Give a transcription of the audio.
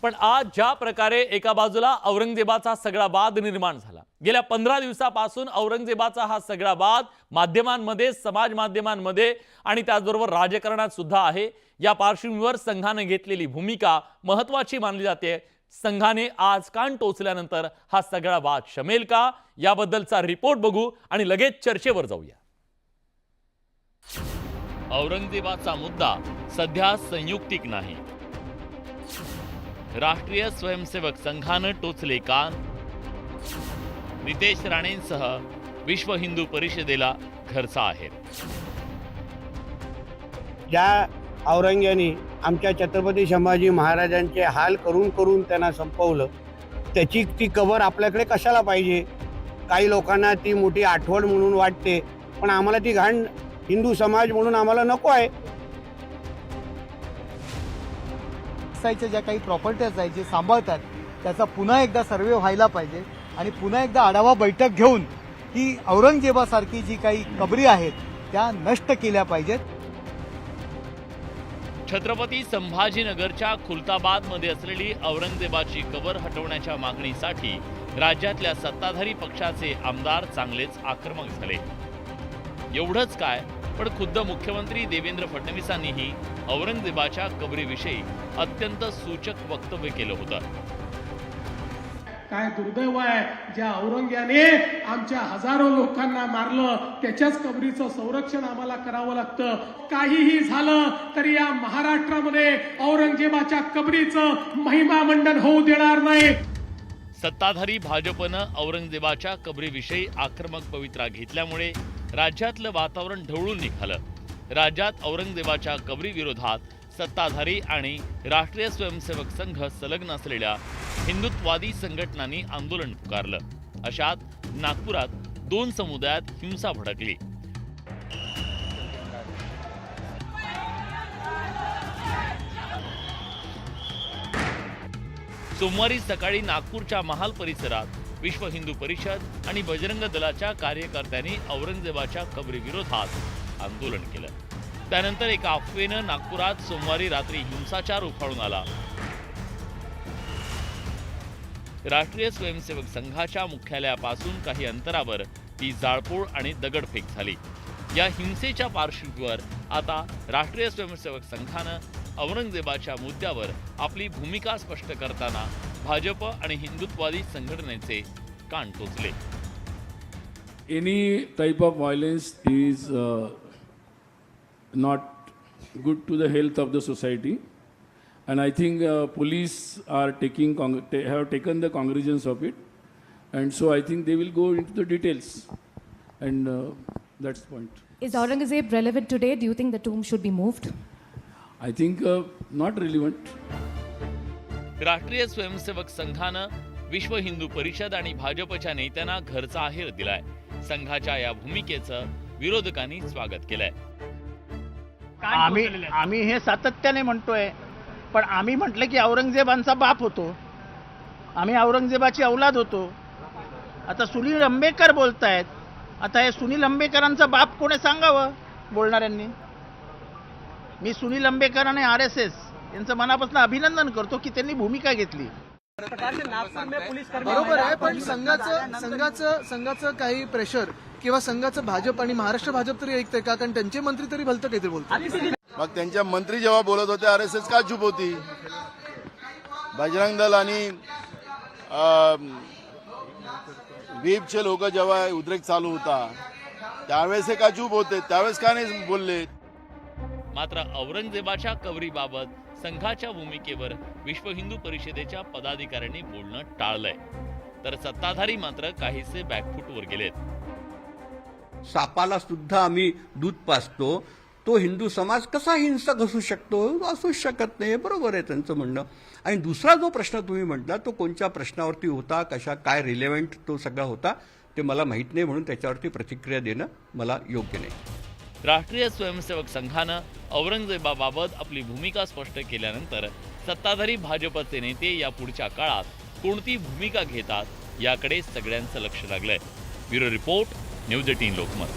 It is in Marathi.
पण आज ज्या प्रकारे एका बाजूला औरंगजेबाचा सगळा वाद निर्माण झाला, गेल्या 15 दिवसापासून औरंगजेबाचा हा सगळा वाद माध्यमांमध्ये, समाज माध्यमांमध्ये आणि त्याचबरोबर राजकारणात सुद्धा आहे। या पार्श्वभूमीवर संघाने घेतलेली भूमिका महत्त्वाची मानली जाते। संघाने आज कान टोचल्यानंतर हा सगळा वाद शमेल का, याबद्दलचा रिपोर्ट बघू आणि लगेच चर्चेवर जाऊया। औरंगजेबाचा मुद्दा सध्या संयुक्तिक नाही। राष्ट्रीय स्वयंसेवक संघाने टोचले कान, नितेश राणेंसह विश्व हिंदू परिषदेला घरचा आहे। ज्या औरंग्याने आमच्या छत्रपती संभाजी महाराजांचे हाल करून करून त्यांना संपवलं, त्याची ती कबर आपल्याकडे कशाला पाहिजे? काही लोकांना ती मोठी आठवण म्हणून वाटते, पण आम्हाला ती घाण हिंदू समाज म्हणून आम्हाला नको आहे। ज्या काही प्रॉपर्टीज आहेत जे सांभाळतात त्याचा पुन्हा एकदा सर्वे व्हायला पाहिजे आणि पुन्हा एकदा आढावा बैठक घेऊन ही औरंगजेबासारखी जी काही कबरी आहेत त्या नष्ट केल्या पाहिजेत। छत्रपती संभाजीनगरच्या खुलताबादमध्ये असलेली औरंगजेबाची कबर हटवण्याच्या मागणीसाठी राज्यातल्या सत्ताधारी पक्षाचे आमदार चांगलेच आक्रमक झाले। एवढंच काय, पण खुद्द मुख्यमंत्री देवेंद्र फडणवीसांनीही औरंगजेबाच्या कबरीविषयी अत्यंत सूचक वक्तव्य केलं होतं। काय दुर्दैव आहे, ज्या औरंग्याने आमच्या हजारो लोकांना मारलं त्याच्याच कबरीचं संरक्षण आम्हाला करावं लागतं। काहीही झालं तरी या महाराष्ट्रामध्ये औरंगजेबाच्या कबरीचं महिमा मंडन होऊ देणार नाही। सत्ताधारी भाजपनं औरंगजेबाच्या कबरीविषयी आक्रमक पवित्रा घेतल्यामुळे राज्यातलं वातावरण ढवळून निघालं। राज्यात औरंगजेबाच्या कबरी विरोधात सत्ताधारी आणि राष्ट्रीय स्वयंसेवक संघ संलग्न असलेल्या हिंदुत्ववादी संघटनांनी आंदोलन पुकारलं। अशात नागपुरात 2 समुदायात हिंसा भडकली। सोमवारी सकाळी नागपूरच्या महाल परिसरात विश्व हिंदू परिषद आणि बजरंग दलाच्या कार्यकर्त्यांनी औरंगजेबाच्या कबरी विरोधात आंदोलन केलं। त्यानंतर एका अफवेनं नागपुरात सोमवारी रात्री हिंसाचार उफाळून आला। राष्ट्रीय स्वयंसेवक संघाच्या मुख्यालयापासून काही अंतरावर ती जाळपोळ आणि दगडफेक झाली। या हिंसेच्या पार्श्वभूमीवर आता राष्ट्रीय स्वयंसेवक संघानं औरंगजेबाच्या मुद्द्यावर आपली भूमिका स्पष्ट करताना भाजप आणि हिंदुत्ववादी संघटनेचे कान टोचले। Any type of violence is not good to the health of the society, and I think police are have taken the cognizance of it, and so I think they will go into the details, and that's the point. Is Aurangzeb relevant today? Do you think the tomb should be moved? I think not relevant. राष्ट्रीय स्वयंसेवक संघानं विश्व हिंदू परिषद आणि भाजपच्या नेत्यांना घरचा आहेर दिलाय। संघाच्या या भूमिकेचं विरोधकांनी स्वागत केलंय। आम्ही हे सातत्याने म्हणतोय, पण आम्ही म्हटलं की औरंगजेबांचा बाप होतो, आम्ही औरंगजेबाची औलाद होतो। आता सुनील अंबेकर बोलतायत, आता हे सुनील अंबेकरांचा बाप कोणी सांगावं बोलणाऱ्यांनी। मी सुनील अंबेकर आणि RSS यांचं मनापासून अभिनंदन करतो की त्यांनी भूमिका घेतली। बरोबर आहे, पण संघाचं काही प्रेशर किंवा संघाचं भाजप आणि महाराष्ट्र भाजप तरी ऐकतंय का? कारण त्यांचे मंत्री तरी भलतं काहीतरी बोलतात। मग त्यांच्या मंत्री जेव्हा बोलत होते RSS का चूप होती? बजरंग दल आणि वीपचे लोक जेव्हा उद्रेक चालू होता त्यावेळेस का चूप होते? त्यावेळेस का नाही बोलले? मात्र औरंगजेबाच्या कबरीबाबत संघाच्या भूमिकेवर विश्व हिंदू परिषदेच्या पदाधिकाऱ्यांनी बोलणं टाळलंय, तर सत्ताधारी मात्र काहीसे बॅकफूटवर गेलेत। सापाला सुद्धा आम्ही दूध पाजतो, तो हिंदू समाज कसा हिंसक असू शकतो? असूच शकत नाही, बरोबर आहे त्यांचं म्हणणं। आणि दुसरा जो प्रश्न तुम्ही म्हटला तो कोणत्या प्रश्नावरती होता, काय रिलेव्हंट तो सगळा होता ते मला माहीत नाही, म्हणून त्याच्यावरती प्रतिक्रिया देणं मला योग्य नाही। राष्ट्रीय स्वयंसेवक संघानं औरंगजेबाबाबत आपली भूमिका स्पष्ट केल्यानंतर सत्ताधारी भाजपचे नेते या पुढच्या काळात कोणती भूमिका घेतात याकडे सगळ्यांचं लक्ष लागलंय। Bureau report, news 18 Lokmat.